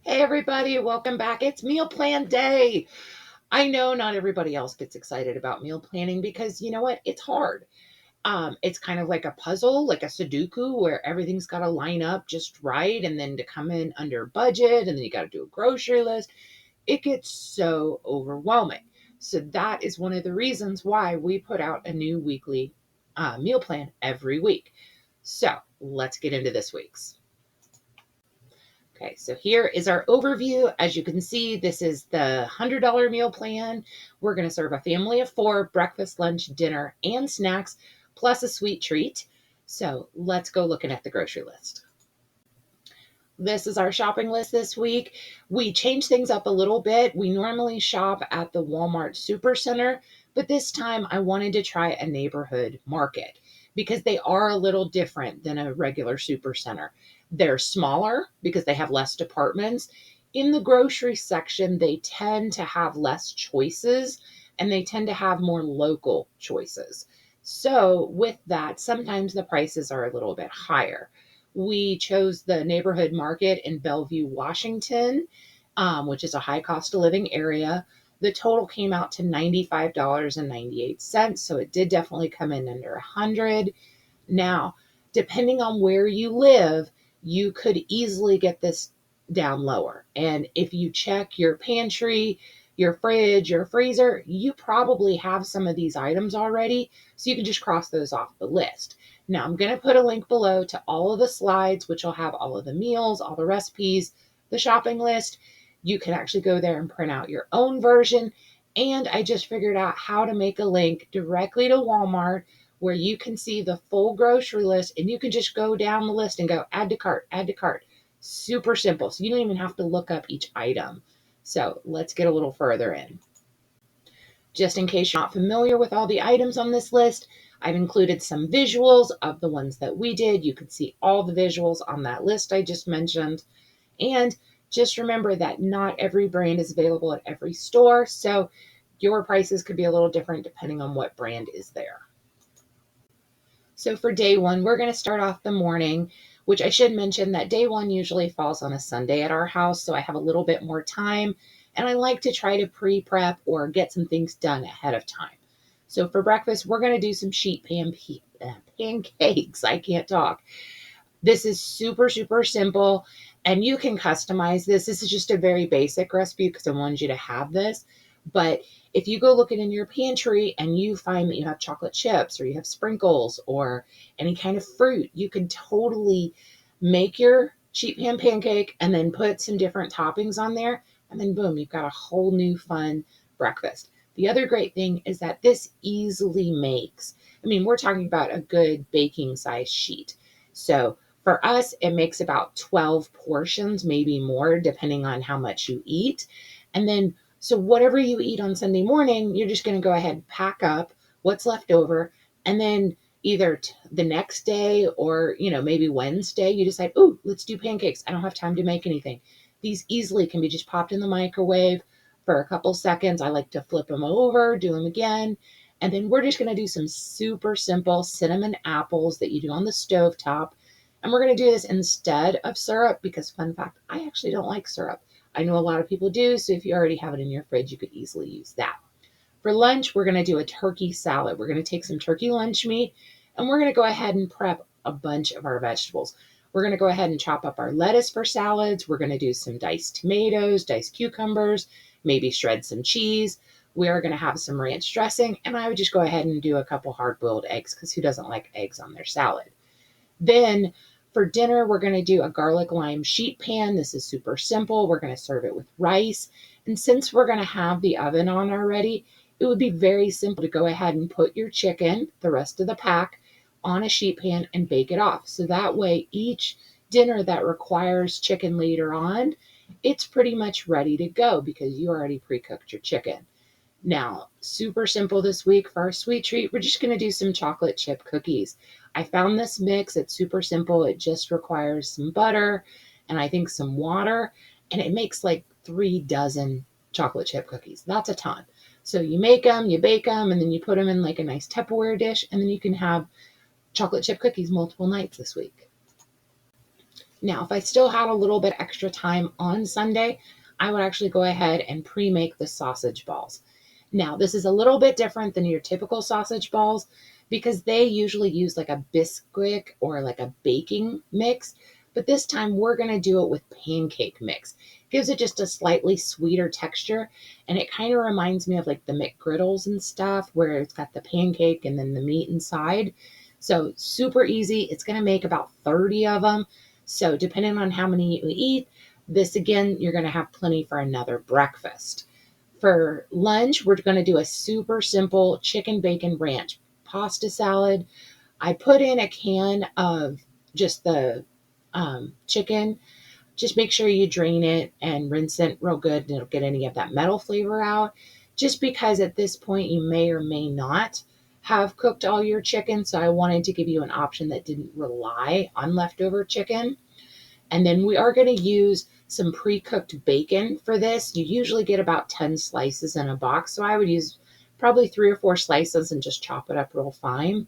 Hey everybody, welcome back. It's meal plan day. I know not everybody else gets excited about meal planning because you know what? It's hard. It's kind of like a puzzle, like a Sudoku, where everything's got to line up just right and then to come in under budget, and then you got to do a grocery list. It gets so overwhelming. So that is one of the reasons why we put out a new weekly meal plan every week. So let's get into this week's. Okay, so here is our overview. As you can see, this is the $100 meal plan. We're going to serve a family of 4, breakfast, lunch, dinner, and snacks, plus a sweet treat. So let's go looking at the grocery list. This is our shopping list this week. We changed things up a little bit. We normally shop at the Walmart Supercenter, but this time I wanted to try a neighborhood market because they are a little different than a regular supercenter. They're smaller because they have less departments. In the grocery section, they tend to have less choices and they tend to have more local choices. So, with that, sometimes the prices are a little bit higher. We chose the neighborhood market in Bellevue, Washington, which is a high cost of living area. The total came out to $95.98. So it did definitely come in under 100. Now, depending on where you live, you could easily get this down lower. And if you check your pantry, your fridge, your freezer, you probably have some of these items already. So you can just cross those off the list. Now, I'm going to put a link below to all of the slides, which will have all of the meals, all the recipes, the shopping list. You can actually go there and print out your own version. And I just figured out how to make a link directly to Walmart where you can see the full grocery list and you can just go down the list and go add to cart, add to cart. Super simple. So you don't even have to look up each item. So let's get a little further in. Just in case you're not familiar with all the items on this list, I've included some visuals of the ones that we did. You can see all the visuals on that list I just mentioned. And just remember that not every brand is available at every store. So your prices could be a little different depending on what brand is there. So for day one, we're going to start off the morning, which I should mention that day one usually falls on a Sunday at our house. So I have a little bit more time and I like to try to pre-prep or get some things done ahead of time. So for breakfast, we're going to do some pancakes. I can't talk. This is super, super simple and you can customize this. This is just a very basic recipe because I wanted you to have this. But if you go looking in your pantry and you find that you have chocolate chips or you have sprinkles or any kind of fruit, you can totally make your sheet pan pancake and then put some different toppings on there. And then boom, you've got a whole new fun breakfast. The other great thing is that this easily makes, we're talking about a good baking size sheet. So for us, it makes about 12 portions, maybe more, depending on how much you eat. And then, so whatever you eat on Sunday morning, you're just going to go ahead and pack up what's left over. And then either the next day or, maybe Wednesday, you decide, oh, let's do pancakes. I don't have time to make anything. These easily can be just popped in the microwave for a couple seconds. I like to flip them over, do them again. And then we're just going to do some super simple cinnamon apples that you do on the stovetop. And we're going to do this instead of syrup because, fun fact, I actually don't like syrup. I know a lot of people do, so if you already have it in your fridge, you could easily use that. For lunch, we're going to do a turkey salad. We're going to take some turkey lunch meat, and we're going to go ahead and prep a bunch of our vegetables. We're going to go ahead and chop up our lettuce for salads. We're going to do some diced tomatoes, diced cucumbers, maybe shred some cheese. We are going to have some ranch dressing, and I would just go ahead and do a couple hard-boiled eggs because who doesn't like eggs on their salad? Then for dinner, we're going to do a garlic lime sheet pan. This is super simple. We're going to serve it with rice. And since we're going to have the oven on already, it would be very simple to go ahead and put your chicken, the rest of the pack, on a sheet pan and bake it off. So that way, each dinner that requires chicken later on, it's pretty much ready to go because you already pre-cooked your chicken. Now, super simple this week for our sweet treat. We're just going to do some chocolate chip cookies. I found this mix. It's super simple. It just requires some butter and I think some water, and it makes like 3 dozen chocolate chip cookies. That's a ton. So you make them, you bake them, and then you put them in like a nice Tupperware dish, and then you can have chocolate chip cookies multiple nights this week. Now, if I still had a little bit extra time on Sunday, I would actually go ahead and pre-make the sausage balls. Now, this is a little bit different than your typical sausage balls because they usually use like a Bisquick or like a baking mix, but this time we're going to do it with pancake mix. Gives it just a slightly sweeter texture, and it kind of reminds me of like the McGriddles and stuff where it's got the pancake and then the meat inside. So super easy. It's going to make about 30 of them. So depending on how many you eat, this again, you're going to have plenty for another breakfast. For lunch, we're going to do a super simple chicken bacon ranch pasta salad. I put in a can of just the chicken. Just make sure you drain it and rinse it real good and it'll get any of that metal flavor out. Just because at this point you may or may not have cooked all your chicken. So I wanted to give you an option that didn't rely on leftover chicken. And then we are going to use some pre-cooked bacon for this. You usually get about 10 slices in a box. So I would use probably 3 or 4 slices and just chop it up real fine.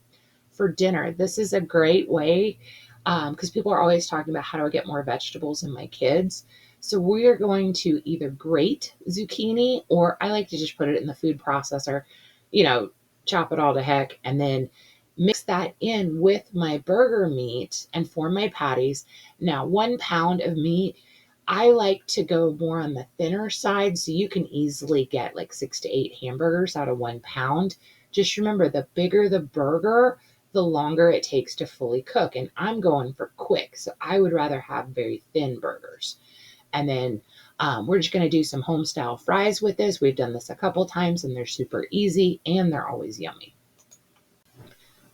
For dinner, this is a great way because people are always talking about how do I get more vegetables in my kids. So we are going to either grate zucchini or I like to just put it in the food processor, you know, chop it all to heck and then mix that in with my burger meat and form my patties. Now, 1 pound of meat, I like to go more on the thinner side so you can easily get like 6 to 8 hamburgers out of 1 pound. Just remember, the bigger the burger, the longer it takes to fully cook. And I'm going for quick, so I would rather have very thin burgers. And then we're just going to do some home style fries with this. We've done this a couple times and they're super easy and they're always yummy.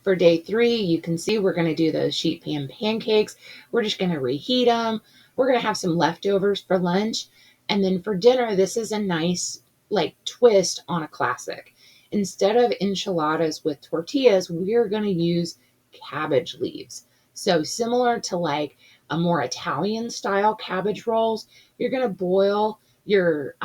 For day 3, you can see we're going to do those sheet pan pancakes. We're just going to reheat them. We're going to have some leftovers for lunch. And then for dinner, this is a nice like twist on a classic. Instead of enchiladas with tortillas, we're going to use cabbage leaves. So similar to like a more Italian style cabbage rolls, you're going to boil your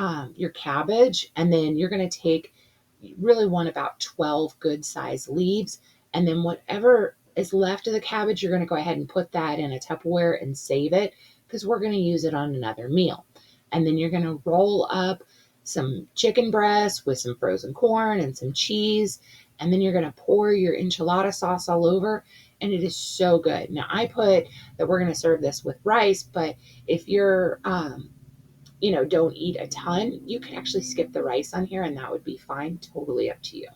cabbage and then you're going to take you really want about 12 good sized leaves and then whatever is left of the cabbage, you're going to go ahead and put that in a Tupperware and save it because we're going to use it on another meal. And then you're going to roll up some chicken breast with some frozen corn and some cheese. And then you're going to pour your enchilada sauce all over. And it is so good. Now, I put that we're going to serve this with rice, but if you're, don't eat a ton, you can actually skip the rice on here and that would be fine. Totally up to you.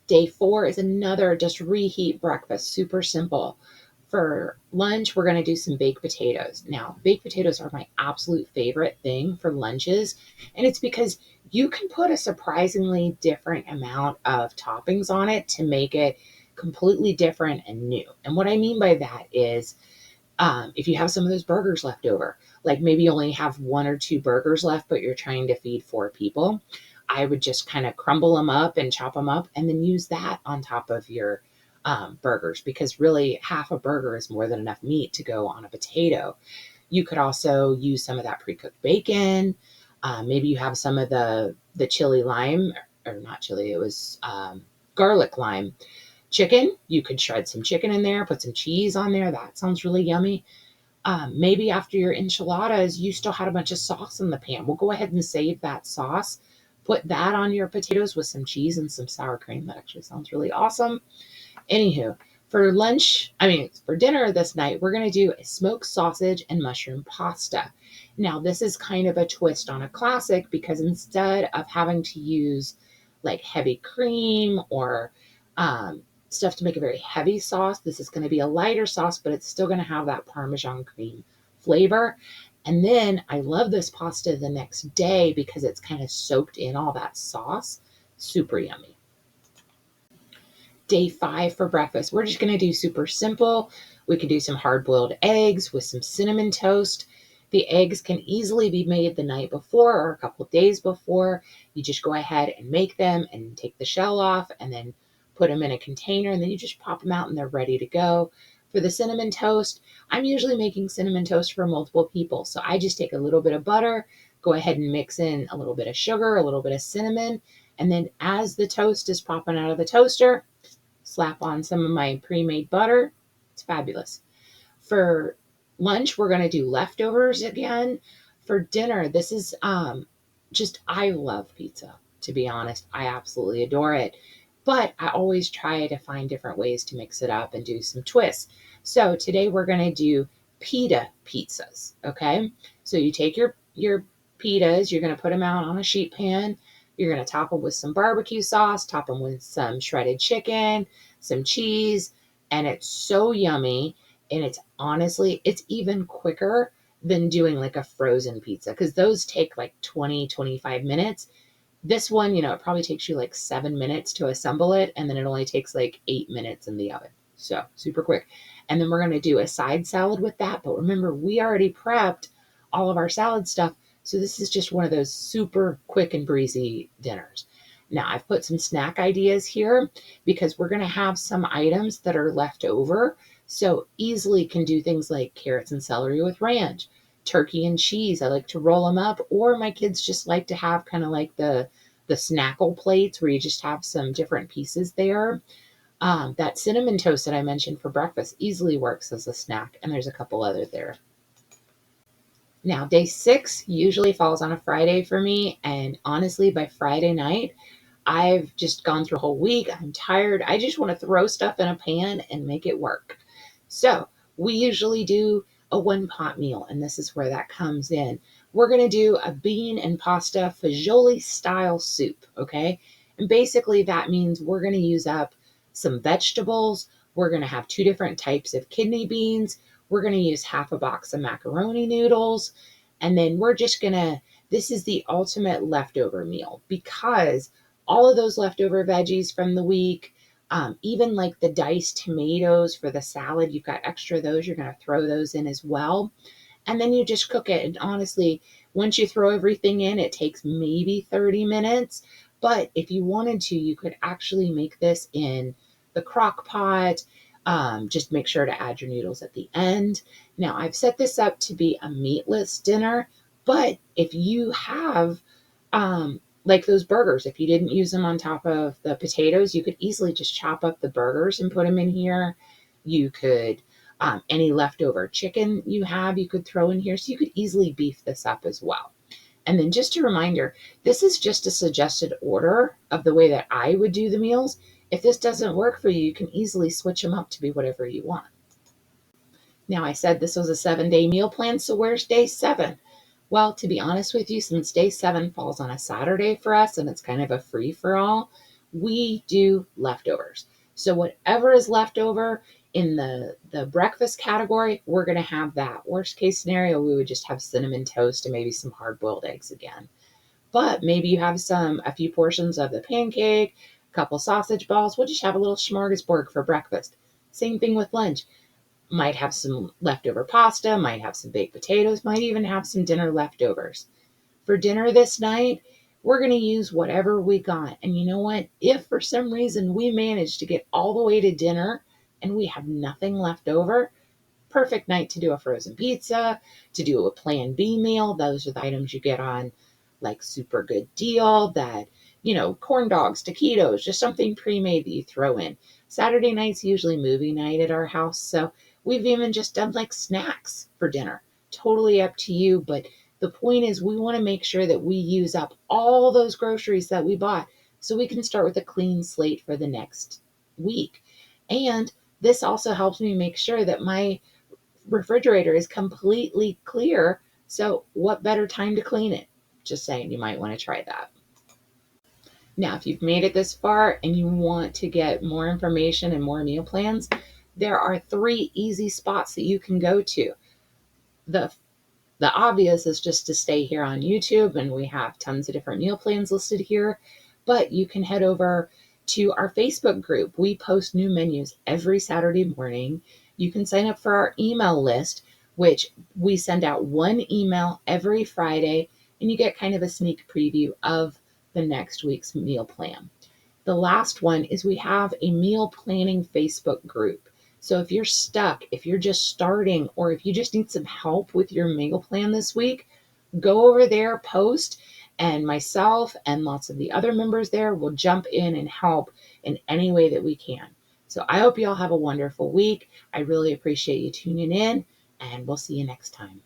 Day 4 is another just reheat breakfast, super simple. For lunch, we're going to do some baked potatoes. Now, baked potatoes are my absolute favorite thing for lunches, and it's because you can put a surprisingly different amount of toppings on it to make it completely different and new. And what I mean by that is if you have some of those burgers left over, like maybe you only have 1 or 2 burgers left, but you're trying to feed 4 people, I would just kind of crumble them up and chop them up and then use that on top of your burgers because really half a burger is more than enough meat to go on a potato. You could also use some of that pre-cooked bacon. Maybe you have some of the chili lime, or not chili, it was garlic lime chicken. You could shred some chicken in there, put some cheese on there. That sounds really yummy. Maybe after your enchiladas, you still had a bunch of sauce in the pan. We'll go ahead and save that sauce. Put that on your potatoes with some cheese and some sour cream. That actually sounds really awesome. Anywho, for dinner this night, we're going to do a smoked sausage and mushroom pasta. Now, this is kind of a twist on a classic because instead of having to use like heavy cream or stuff to make a very heavy sauce, this is going to be a lighter sauce, but it's still going to have that Parmesan cream flavor. And then I love this pasta the next day because it's kind of soaked in all that sauce. Super yummy. Day 5 for breakfast, we're just going to do super simple. We can do some hard boiled eggs with some cinnamon toast. The eggs can easily be made the night before or a couple of days before. You just go ahead and make them and take the shell off and then put them in a container and then you just pop them out and they're ready to go. For the cinnamon toast, I'm usually making cinnamon toast for multiple people. So I just take a little bit of butter, go ahead and mix in a little bit of sugar, a little bit of cinnamon, and then as the toast is popping out of the toaster, slap on some of my pre-made butter. It's fabulous. For Lunch, we're going to do leftovers again. For dinner, this is just, I love pizza, to be honest. I absolutely adore it. But I always try to find different ways to mix it up and do some twists. So today we're going to do pita pizzas, okay? So you take your pitas, you're going to put them out on a sheet pan. You're going to top them with some barbecue sauce, top them with some shredded chicken, some cheese, and it's so yummy. And it's honestly, it's even quicker than doing like a frozen pizza because those take like 20-25 minutes. This one, it probably takes you like 7 minutes to assemble it, and then it only takes like 8 minutes in the oven. So super quick. And then we're going to do a side salad with that. But remember, we already prepped all of our salad stuff. So this is just one of those super quick and breezy dinners. Now, I've put some snack ideas here because we're going to have some items that are left over. So easily can do things like carrots and celery with ranch, turkey and cheese. I like to roll them up, or my kids just like to have kind of like the snackle plates where you just have some different pieces there. That cinnamon toast that I mentioned for breakfast easily works as a snack, and there's a couple other there. Now, day 6 usually falls on a Friday for me, and honestly, by Friday night, I've just gone through a whole week. I'm tired. I just want to throw stuff in a pan and make it work. So we usually do a one pot meal, and this is where that comes in. We're going to do a bean and pasta fagioli style soup, okay? And basically that means we're going to use up some vegetables. We're going to have 2 different types of kidney beans. We're going to use half a box of macaroni noodles. And then we're just going to, this is the ultimate leftover meal because all of those leftover veggies from the week, even like the diced tomatoes for the salad, you've got extra of those, you're going to throw those in as well. And then you just cook it. And honestly, once you throw everything in, it takes maybe 30 minutes. But if you wanted to, you could actually make this in the crock pot. Just make sure to add your noodles at the end. Now, I've set this up to be a meatless dinner, but if you have like those burgers, if you didn't use them on top of the potatoes, you could easily just chop up the burgers and put them in here. You could, any leftover chicken you have, you could throw in here. So you could easily beef this up as well. And then just a reminder, this is just a suggested order of the way that I would do the meals. If this doesn't work for you, you can easily switch them up to be whatever you want. Now, I said this was a 7-day meal plan, so where's day 7? Well, to be honest with you, since day 7 falls on a Saturday for us and it's kind of a free for all, we do leftovers. So whatever is left over in the breakfast category, we're going to have that. Worst case scenario, we would just have cinnamon toast and maybe some hard boiled eggs again. But maybe you have a few portions of the pancake, a couple sausage balls. We'll just have a little smorgasbord for breakfast. Same thing with lunch. Might have some leftover pasta, might have some baked potatoes, might even have some dinner leftovers. For dinner this night, we're going to use whatever we got. And you know what? If for some reason we manage to get all the way to dinner and we have nothing left over, perfect night to do a frozen pizza, to do a plan B meal. Those are the items you get on like super good deal that, corn dogs, taquitos, just something pre-made that you throw in. Saturday night's usually movie night at our house. So we've even just done like snacks for dinner. Totally up to you. But the point is we want to make sure that we use up all those groceries that we bought so we can start with a clean slate for the next week. And this also helps me make sure that my refrigerator is completely clear. So what better time to clean it? Just saying, you might want to try that. Now, if you've made it this far and you want to get more information and more meal plans, there are 3 easy spots that you can go to. The the obvious is just to stay here on YouTube, and we have tons of different meal plans listed here. But you can head over to our Facebook group. We post new menus every Saturday morning. You can sign up for our email list, which we send out one email every Friday, and you get kind of a sneak preview of the next week's meal plan. The last one is we have a meal planning Facebook group. So if you're stuck, if you're just starting, or if you just need some help with your meal plan this week, go over there, post, and myself and lots of the other members there will jump in and help in any way that we can. So I hope you all have a wonderful week. I really appreciate you tuning in, and we'll see you next time.